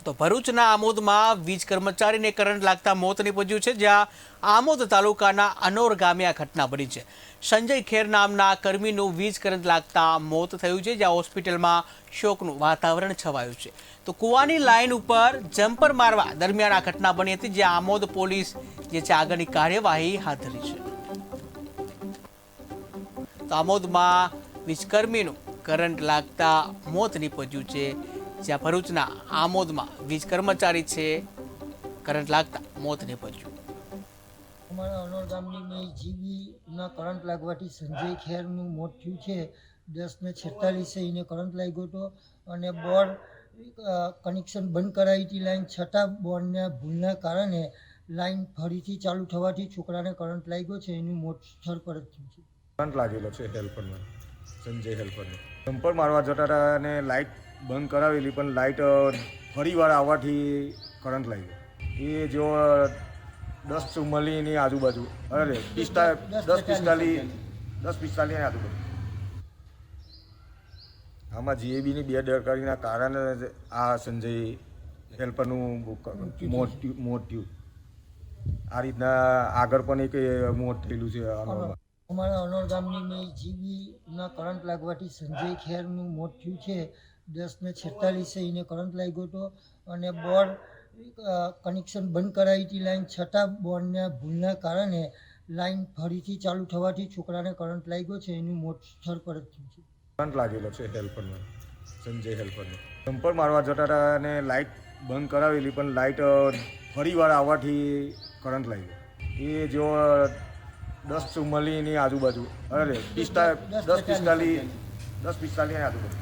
તો ભરૂચના આમોદમાં વીજ કર્મચારીને કરંટ લાગતા મોત નીપજ્યું છે, જ્યાં આમોદ તાલુકાના અનોર ગામે આ ઘટના બની છે। સંજય ખેર નામના કર્મીનું વીજ કરંટ લાગતા મોત થયું છે, જ્યાં હોસ્પિટલમાં શોકનું વાતાવરણ છવાયું છે। તો કુવાની લાઇન ઉપર જમ્પર મારવા દરમિયાન આ ઘટના બની હતી, જ્યાં આમોદ પોલીસ જે છે આગળની કાર્યવાહી હાથ ધરી છે। તો આમોદમાં વીજકર્મીનું કરંટ લાગતા મોત નીપજ્યું છે, જ્યાં ભરૂચના આમોદમાં વીજ કર્મચારી છે કરંટ લાગતા મોત નીપજ્યું। અમારા અનોર ગામની મેં જીબીના કરંટ લાગવાથી સંજય ખેરનું મોત થયું છે। 10:46 એને કરંટ લાગ્યો હતો અને બોર કનેક્શન બંધ કરાવી હતી લાઈન, છતાં બોરના ભૂલના કારણે લાઈન ફરીથી ચાલુ થવાથી છોકરાને કરંટ લાગ્યો છે। એનું મોત સ્થળ પર જ થયું છે। કરંટ લાગેલો છે હેલ્પરને, સંજય હેલ્પરને જમ્પર મારવા જતા હતા અને લાઇટ બંધ કરાવેલી, પણ લાઇટ ફરીવાર આવવાથી કરંટ લાગ્યો। એ જો 10:44 આજુબાજુ, અરે 10:45 આજુબાજુ। આમાં જીએબીની બેદરકારીના કારણે આ સંજય હેલ્પરનું મોત થયું। આ રીતના આગળ પણ એક મોત થયેલું છે આમાં। અમારા અનોર ગામની મેં જીબીના કરંટ લાગવાથી સંજય ખેરનું મોત થયું છે। 10:46 એને કરંટ લાગ્યો હતો અને બોર કનેક્શન બંધ કરાવી હતી લાઈન, છતાં બોરના ભૂલના કારણે લાઈન ફરીથી ચાલુ થવાથી છોકરાને કરંટ લાગ્યો છે। એનું મોત સ્થળ પર જ થયું છે। કરંટ લાગેલો છે હેલ્પરને, સંજય હેલ્પરને જમ્પર મારવા જતા હતા અને લાઇટ બંધ કરાવેલી, પણ લાઇટ ફરીવાર આવવાથી કરંટ લાગ્યો। એ જો 10:44 આજુબાજુ, અરે 10:45 આજુબાજુ।